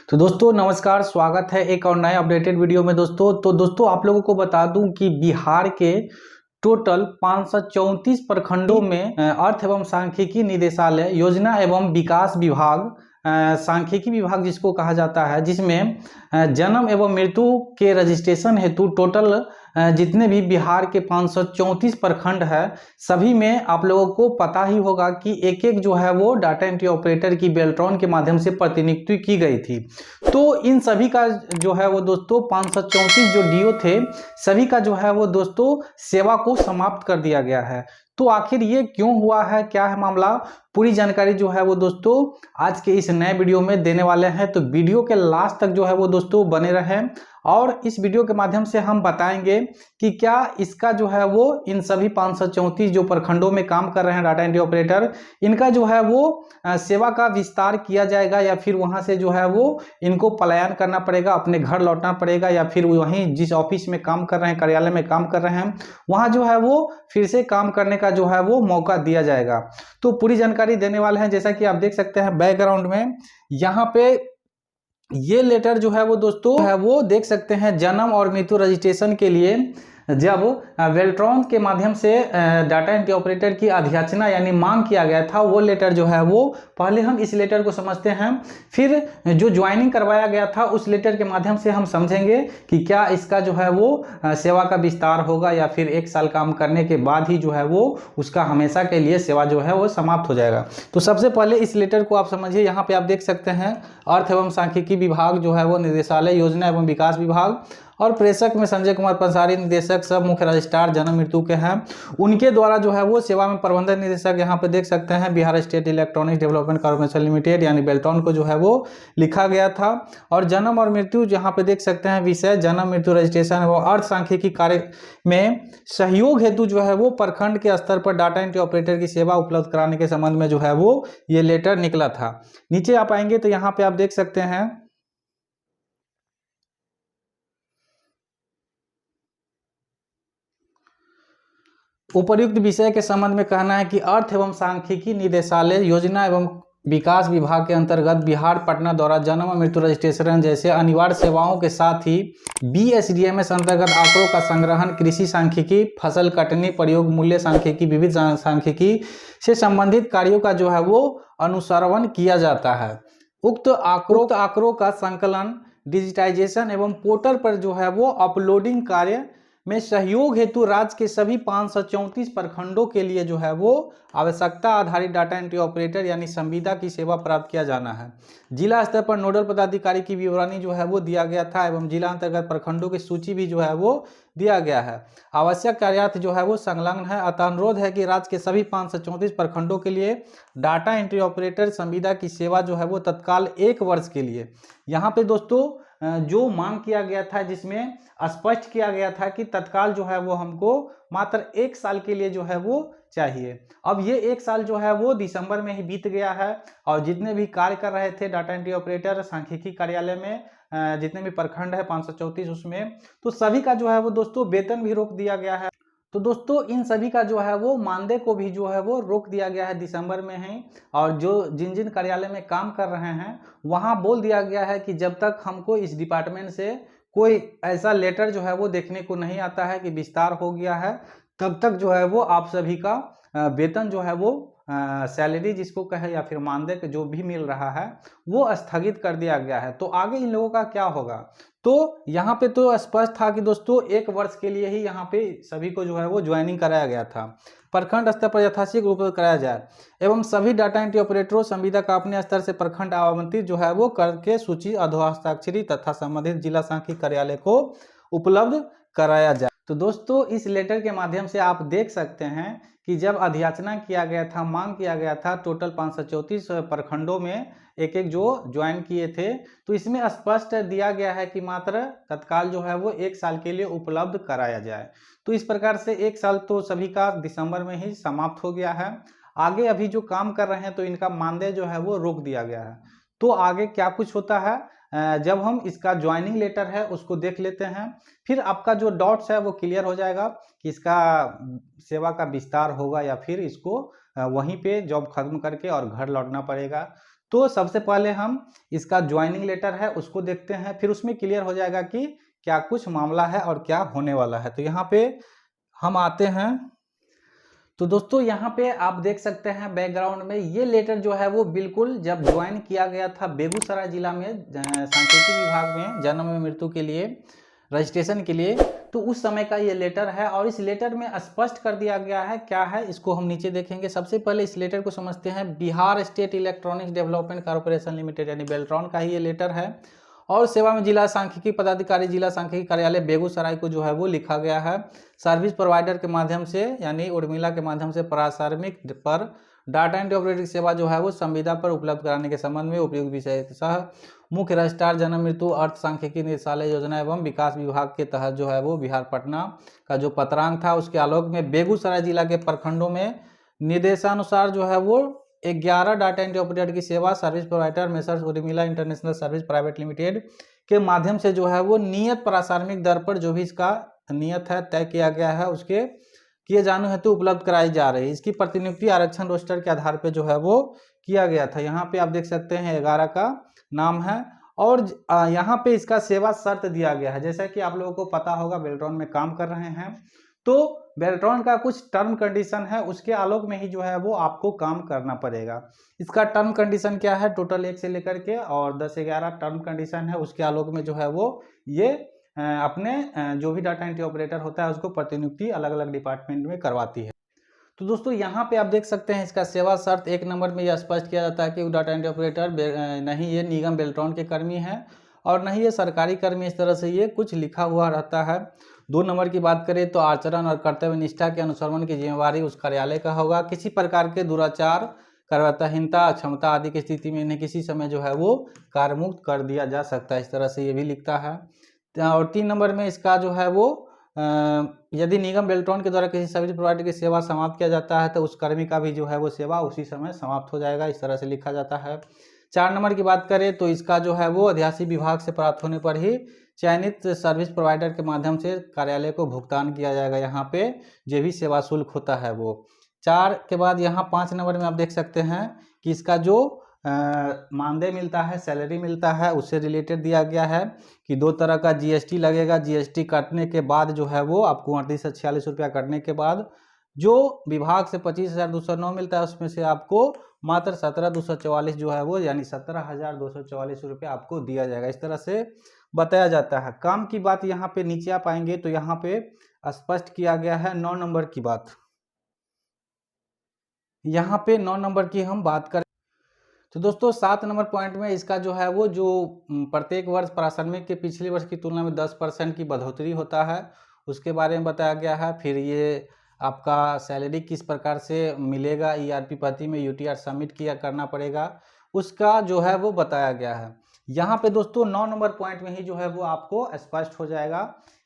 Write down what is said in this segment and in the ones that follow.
तो दोस्तों नमस्कार, स्वागत है एक और नए अपडेटेड वीडियो में। दोस्तों आप लोगों को बता दूं कि बिहार के टोटल 534 प्रखंडों में अर्थ एवं सांख्यिकी निदेशालय योजना एवं विकास विभाग, सांख्यिकी विभाग जिसको कहा जाता है, जिसमें जन्म एवं मृत्यु के रजिस्ट्रेशन हेतु टोटल जितने भी बिहार के 534 प्रखंड है, सभी में आप लोगों को पता ही होगा कि एक एक जो है वो डाटा एंट्री ऑपरेटर की बेल्ट्रॉन के माध्यम से प्रतिनियुक्ति की गई थी। तो इन सभी का जो है वो दोस्तों 534 जो डीओ थे, सभी का जो है वो दोस्तों सेवा को समाप्त कर दिया गया है। तो आखिर ये क्यों हुआ है, क्या है मामला, पूरी जानकारी जो है वो दोस्तों आज के इस नए वीडियो में देने वाले हैं। तो वीडियो के लास्ट तक जो है वो दोस्तों बने रहें और इस वीडियो के माध्यम से हम बताएंगे कि क्या इसका जो है वो इन सभी 534 जो प्रखंडों में काम कर रहे हैं डाटा एंट्री ऑपरेटर, इनका जो है वो सेवा का विस्तार किया जाएगा या फिर वहां से जो है वो इनको पलायन करना पड़ेगा, अपने घर लौटना पड़ेगा, या फिर वहीं जिस ऑफिस में काम कर रहे हैं, कार्यालय में काम कर रहे हैं, वहां जो है वो फिर से काम करने का जो है वो मौका दिया जाएगा। तो पूरी जानकारी देने वाले हैं। जैसा कि आप देख सकते हैं बैकग्राउंड में यहाँ पे ये लेटर जो है वो दोस्तों है वो देख सकते हैं, जन्म और मृत्यु रजिस्ट्रेशन के लिए जब बेल्ट्रॉन के माध्यम से डाटा एंट्री ऑपरेटर की अध्याचना यानी मांग किया गया था, वो लेटर जो है वो पहले हम इस लेटर को समझते हैं, फिर जो ज्वाइनिंग करवाया गया था उस लेटर के माध्यम से हम समझेंगे कि क्या इसका जो है वो सेवा का विस्तार होगा या फिर 1 साल काम करने के बाद ही जो है वो उसका हमेशा के लिए सेवा जो है वो समाप्त हो जाएगा। तो सबसे पहले इस लेटर को आप समझिए। यहाँ पे आप देख सकते हैं अर्थ एवं सांख्यिकी विभाग जो है वो निदेशालय योजना एवं विकास विभाग, और प्रेषक में संजय कुमार पंसारी निदेशक, सब मुख्य रजिस्ट्रार जन्म मृत्यु के हैं, उनके द्वारा जो है वो सेवा में प्रबंधक निदेशक यहाँ पे देख सकते हैं Bihar state electronics development corporation limited यानी बेल्ट्रॉन को जो है वो लिखा गया था। और जन्म और मृत्यु यहाँ पे देख सकते हैं विषय जन्म मृत्यु रजिस्ट्रेशन व अर्थ सांख्यिकी कार्य में सहयोग हेतु जो है वो प्रखंड के स्तर पर डाटा एंट्री ऑपरेटर की सेवा उपलब्ध कराने के संबंध में जो है वो ये लेटर निकला था। नीचे आप आएंगे तो यहाँ पे आप देख सकते हैं उपर्युक्त विषय के संबंध में कहना है कि अर्थ एवं सांख्यिकी निदेशालय योजना एवं विकास विभाग के अंतर्गत बिहार पटना द्वारा जन्म और मृत्यु रजिस्ट्रेशन जैसे अनिवार्य सेवाओं के साथ ही BSDMS अंतर्गत आंकड़ों का संग्रहण, कृषि सांख्यिकी, फसल कटनी, प्रयोग मूल्य सांख्यिकी, विविध सांख्यिकी से संबंधित कार्यों का जो है वो अनुसरण किया जाता है। उक्त आंकड़ों का संकलन, डिजिटाइजेशन एवं पोर्टल पर जो है वो अपलोडिंग कार्य में सहयोग हेतु राज्य के सभी 534 प्रखंडों के लिए जो है वो आवश्यकता आधारित डाटा एंट्री ऑपरेटर यानी संविदा की सेवा प्राप्त किया जाना है। जिला स्तर पर नोडल पदाधिकारी की विवरणी जो है वो दिया गया था एवं जिला अंतर्गत प्रखंडों की सूची भी जो है वो दिया गया है। आवश्यक कार्यार्थ जो है वो संलग्न है। अतः अनुरोध है कि राज्य के सभी 534 प्रखंडों के लिए डाटा एंट्री ऑपरेटर संविदा की सेवा जो है वो तत्काल 1 वर्ष के लिए, यहाँ पे दोस्तों जो मांग किया गया था जिसमें स्पष्ट किया गया था कि तत्काल जो है वो हमको मात्र 1 साल के लिए जो है वो चाहिए। अब ये 1 साल जो है वो दिसंबर में ही बीत गया है और जितने भी कार्य कर रहे थे डाटा एंट्री ऑपरेटर सांख्यिकी कार्यालय में, जितने भी प्रखंड है 534 उसमें, तो सभी का जो है वो दोस्तों वेतन भी रोक दिया गया है। तो दोस्तों इन सभी का जो है वो मानदेय को भी जो है वो रोक दिया गया है दिसंबर में ही। और जो जिन जिन कार्यालय में काम कर रहे हैं वहां बोल दिया गया है कि जब तक हमको इस डिपार्टमेंट से कोई ऐसा लेटर जो है वो देखने को नहीं आता है कि विस्तार हो गया है, तब तक जो है वो आप सभी का वेतन जो है वो सैलरी जिसको कहे या फिर मानदेय जो भी मिल रहा है वो स्थगित कर दिया गया है। तो आगे इन लोगों का क्या होगा, तो यहाँ पे तो स्पष्ट था कि दोस्तों 1 वर्ष के लिए ही यहाँ पे सभी को जो है वो ज्वाइनिंग कराया गया था। प्रखंड स्तर पर यथाशीघ्र रूप से कराया जाए एवं सभी डाटा एंट्री ऑपरेटरों संविदा का अपने स्तर से प्रखंड आवंटित जो है वो करके सूची अधोहस्ताक्षरी तथा संबंधित जिला सांख्यिकी कार्यालय को उपलब्ध कराया जाए। तो दोस्तों इस लेटर के माध्यम से आप देख सकते हैं कि जब अध्याचना किया गया था, मांग किया गया था टोटल 534 प्रखंडों में एक एक जो ज्वाइन किए थे, तो इसमें स्पष्ट दिया गया है कि मात्र तत्काल जो है वो 1 साल के लिए उपलब्ध कराया जाए। तो इस प्रकार से 1 साल तो सभी का दिसंबर में ही समाप्त हो गया है। आगे अभी जो काम कर रहे हैं तो इनका मानदेय जो है वो रोक दिया गया है। तो आगे क्या कुछ होता है जब हम इसका ज्वाइनिंग लेटर है उसको देख लेते हैं, फिर आपका जो डाउट्स है वो क्लियर हो जाएगा कि इसका सेवा का विस्तार होगा या फिर इसको वहीं पे जॉब खत्म करके और घर लौटना पड़ेगा। तो सबसे पहले हम इसका ज्वाइनिंग लेटर है उसको देखते हैं, फिर उसमें क्लियर हो जाएगा कि क्या कुछ मामला है और क्या होने वाला है। तो यहाँ पे हम आते हैं। तो दोस्तों यहाँ पे आप देख सकते हैं बैकग्राउंड में ये लेटर जो है वो बिल्कुल जब ज्वाइन किया गया था बेगूसराय जिला में सांख्यिकी विभाग में जन्म में मृत्यु के लिए रजिस्ट्रेशन के लिए, तो उस समय का ये लेटर है। और इस लेटर में स्पष्ट कर दिया गया है क्या है, इसको हम नीचे देखेंगे। सबसे पहले इस लेटर को समझते हैं। Bihar state electronics development corporation limited यानी बेल्ट्रॉन का ही ये लेटर है। और सेवा में जिला सांख्यिकी पदाधिकारी जिला सांख्यिकी कार्यालय बेगूसराय को जो है वो लिखा गया है। सर्विस प्रोवाइडर के माध्यम से यानी उर्मिला के माध्यम से प्राथमिक पर डाटा एंट्री ऑपरेटिंग सेवा जो है वो संविदा पर उपलब्ध कराने के संबंध में उपयुक्त विषय सह मुख्य रजिस्ट्रार जन्म मृत्यु अर्थ सांख्यिकी निदेशालय योजना एवं विकास विभाग के तहत जो है वो बिहार पटना का जो पत्रांक था उसके आलोक में बेगूसराय जिला के प्रखंडों में निर्देशानुसार जो है वो 11 डाटा एंट्री ऑपरेटर की सेवा service provider messrs Urmila international service private limited के माध्यम से जो है वो नियत प्राथमिक दर पर जो भी इसका नियत है तय किया गया है उसके किए जाने हेतु उपलब्ध कराई जा रही है। इसकी प्रतिनियुक्ति आरक्षण रोस्टर के आधार पर जो है वो किया गया था। यहाँ पे आप देख सकते हैं 11 का नाम है। और यहाँ पे इसका सेवा शर्त दिया गया है। जैसा कि आप लोगों को पता होगा बेल्ट्रॉन में काम कर रहे हैं तो बेल्ट्रॉन का कुछ टर्म कंडीशन है, उसके आलोक में ही जो है वो आपको काम करना पड़ेगा। इसका टर्म कंडीशन क्या है, टोटल 1 से लेकर के और 10 से 11 टर्म कंडीशन है। उसके आलोक में जो है वो ये अपने जो भी डाटा एंट्री ऑपरेटर होता है उसको प्रतिनियुक्ति अलग अलग डिपार्टमेंट में करवाती है। तो दोस्तों यहाँ पे आप देख सकते हैं इसका सेवा शर्त 1 नंबर में यह स्पष्ट किया जाता है कि डाटा एंट्री ऑपरेटर नहीं ये निगम बेल्ट्रॉन के कर्मी हैं और नहीं ये सरकारी कर्मी, इस तरह से ये कुछ लिखा हुआ रहता है। 2 नंबर की बात करें तो आचरण और कर्तव्य निष्ठा के अनुसरण की जिम्मेवारी उस कार्यालय का होगा। किसी प्रकार के दुराचार कर्तव्यहीनता अक्षमता आदि की स्थिति में इन्हें किसी समय जो है वो कार्यमुक्त कर दिया जा सकता है, इस तरह से ये भी लिखता है। और 3 नंबर में इसका जो है वो यदि निगम बेल्ट्रॉन के द्वारा किसी सर्विस प्रोवाइडर की सेवा समाप्त किया जाता है तो उस कर्मी का भी जो है वो सेवा उसी समय समाप्त हो जाएगा, इस तरह से लिखा जाता है। 4 नंबर की बात करें तो इसका जो है वो अध्यासी विभाग से प्राप्त होने पर ही चयनित सर्विस प्रोवाइडर के माध्यम से कार्यालय को भुगतान किया जाएगा। यहाँ पे जो भी सेवा शुल्क होता है वो 4 के बाद यहाँ 5 नंबर में आप देख सकते हैं कि इसका जो मानदेय मिलता है, सैलरी मिलता है, उससे रिलेटेड दिया गया है कि 2 तरह का जीएसटी लगेगा। जीएसटी काटने के बाद जो है वो आपको 38 से 46 रुपया कटने के बाद जो विभाग से 25,209 मिलता है उसमें से आपको मात्र 17,244 जो है वो यानी 17,244 रुपया आपको दिया जाएगा, इस तरह से बताया जाता है। काम की बात यहाँ पे नीचे आप आएंगे तो यहाँ पे स्पष्ट किया गया है 9 नंबर की बात। यहाँ पे 9 नंबर की हम बात करें तो दोस्तों 7 नंबर पॉइंट में इसका जो है वो जो प्रत्येक वर्ष प्राथमिक के पिछले वर्ष की तुलना में 10% की बढ़ोतरी होता है उसके बारे में बताया गया है। फिर ये आपका सैलरी किस प्रकार से मिलेगा, ईआरपी पद्धति में यूटीआर सबमिट किया करना पड़ेगा, उसका जो है वो बताया गया है। यहाँ पे दोस्तों 9 नंबर पॉइंट में ही जो है वो आपको स्पष्ट हो जाएगा।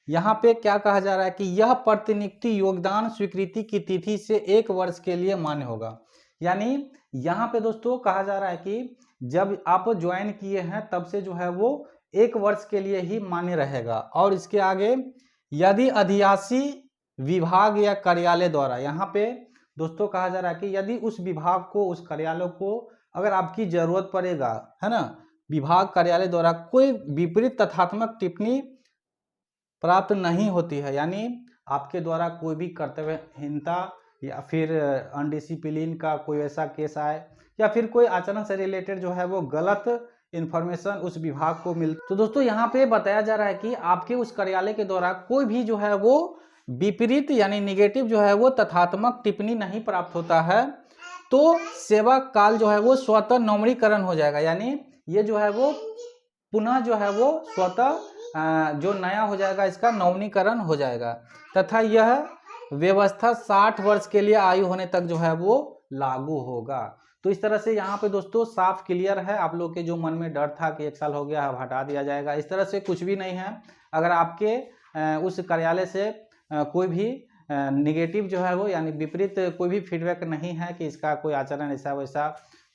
यहाँ पे क्या कहा जा रहा है कि यह प्रतिनियुक्ति योगदान स्वीकृति की तिथि से 1 वर्ष के लिए मान्य होगा। यानी यहाँ पे दोस्तों कहा जा रहा है कि जब आप ज्वाइन किए हैं तब से जो है वो 1 वर्ष के लिए ही मान्य रहेगा। और इसके आगे यदि अधियासी विभाग या कार्यालय द्वारा, यहाँ पे दोस्तों कहा जा रहा है कि यदि उस विभाग को उस कार्यालय को अगर आपकी जरूरत पड़ेगा, है ना, विभाग कार्यालय द्वारा कोई विपरीत तथ्यात्मक टिप्पणी प्राप्त नहीं होती है, यानी आपके द्वारा कोई भी कर्तव्यहीनता या फिर अनडिसिप्लिन का कोई ऐसा केस आए या फिर कोई आचरण से रिलेटेड जो है वो गलत इन्फॉर्मेशन उस विभाग को मिल, तो दोस्तों यहाँ पे बताया जा रहा है कि आपके उस कार्यालय के द्वारा कोई भी जो है वो विपरीत यानी निगेटिव जो है वो तथ्यात्मक टिप्पणी नहीं प्राप्त होता है तो सेवा काल जो है वो स्वतः नवीनीकरण हो जाएगा। यानी ये जो है वो पुनः जो है वो स्वतः जो नया हो जाएगा इसका नवीनीकरण हो जाएगा तथा यह व्यवस्था 60 वर्ष के लिए आयु होने तक जो है वो लागू होगा। तो इस तरह से यहाँ पे दोस्तों साफ क्लियर है। आप लोग के जो मन में डर था कि 1 साल हो गया अब हटा दिया जाएगा, इस तरह से कुछ भी नहीं है। अगर आपके उस कार्यालय से कोई भी निगेटिव जो है वो यानी विपरीत कोई भी फीडबैक नहीं है कि इसका कोई आचरण ऐसा वैसा,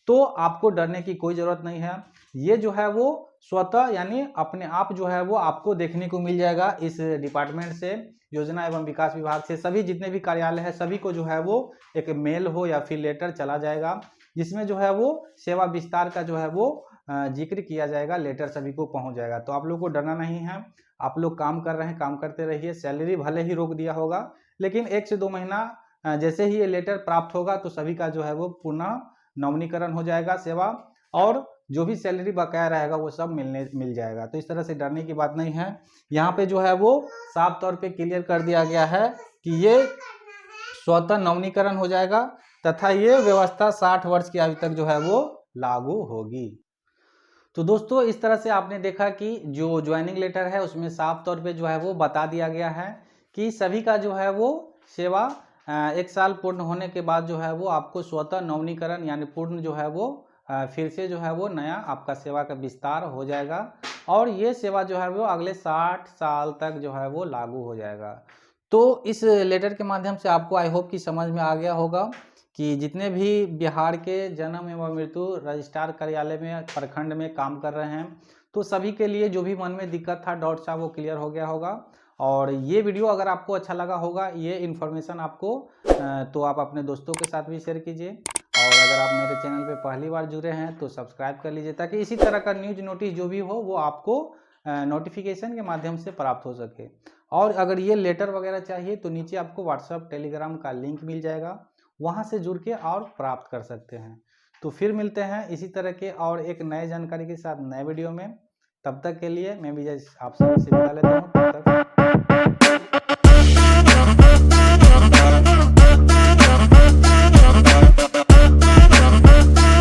तो आपको डरने की कोई ज़रूरत नहीं है। ये जो है वो स्वतः यानी अपने आप जो है वो आपको देखने को मिल जाएगा इस डिपार्टमेंट से, योजना एवं विकास विभाग से। सभी जितने भी कार्यालय है सभी को जो है वो एक मेल हो या फिर लेटर चला जाएगा जिसमें जो है वो सेवा विस्तार का जो है वो जिक्र किया जाएगा, लेटर सभी को पहुंच जाएगा। तो आप लोग को डरना नहीं है, आप लोग काम कर रहे हैं, काम करते रहिए। सैलरी भले ही रोक दिया होगा, लेकिन 1 से 2 महीना जैसे ही ये लेटर प्राप्त होगा तो सभी का जो है वो पुनः नवीनीकरण हो जाएगा सेवा, और जो भी सैलरी बकाया रहेगा वो सब मिल जाएगा। तो इस तरह से डरने की बात नहीं है। यहाँ पे जो है वो साफ तौर पे क्लियर कर दिया गया है कि ये स्वतः नवीनीकरण हो जाएगा तथा ये व्यवस्था 60 वर्ष की आयु तक जो है वो लागू होगी। तो दोस्तों इस तरह से आपने देखा कि जो ज्वाइनिंग लेटर है उसमें साफ तौर पे जो है वो बता दिया गया है कि सभी का जो है वो सेवा 1 साल पूर्ण होने के बाद जो है वो आपको स्वतः नवीनीकरण यानी पूर्ण जो है वो फिर से जो है वो नया आपका सेवा का विस्तार हो जाएगा, और ये सेवा जो है वो अगले 60 साल तक जो है वो लागू हो जाएगा। तो इस लेटर के माध्यम से आपको आई होप कि समझ में आ गया होगा कि जितने भी बिहार के जन्म एवं मृत्यु रजिस्ट्रार कार्यालय में प्रखंड में काम कर रहे हैं, तो सभी के लिए जो भी मन में दिक्कत था, डाउट था, वो क्लियर हो गया होगा। और ये वीडियो अगर आपको अच्छा लगा होगा, ये इन्फॉर्मेशन आपको तो आप अपने दोस्तों के साथ भी शेयर कीजिए, और अगर आप मेरे चैनल पे पहली बार जुड़े हैं तो सब्सक्राइब कर लीजिए, ताकि इसी तरह का न्यूज नोटिस जो भी हो वो आपको नोटिफिकेशन के माध्यम से प्राप्त हो सके। और अगर ये लेटर वगैरह चाहिए तो नीचे आपको व्हाट्सएप टेलीग्राम का लिंक मिल जाएगा, वहाँ से जुड़ के और प्राप्त कर सकते हैं। तो फिर मिलते हैं इसी तरह के और एक नए जानकारी के साथ नए वीडियो में। तब तक के लिए मैं विजय आप सभी से विदा लेता हूँ। तब तक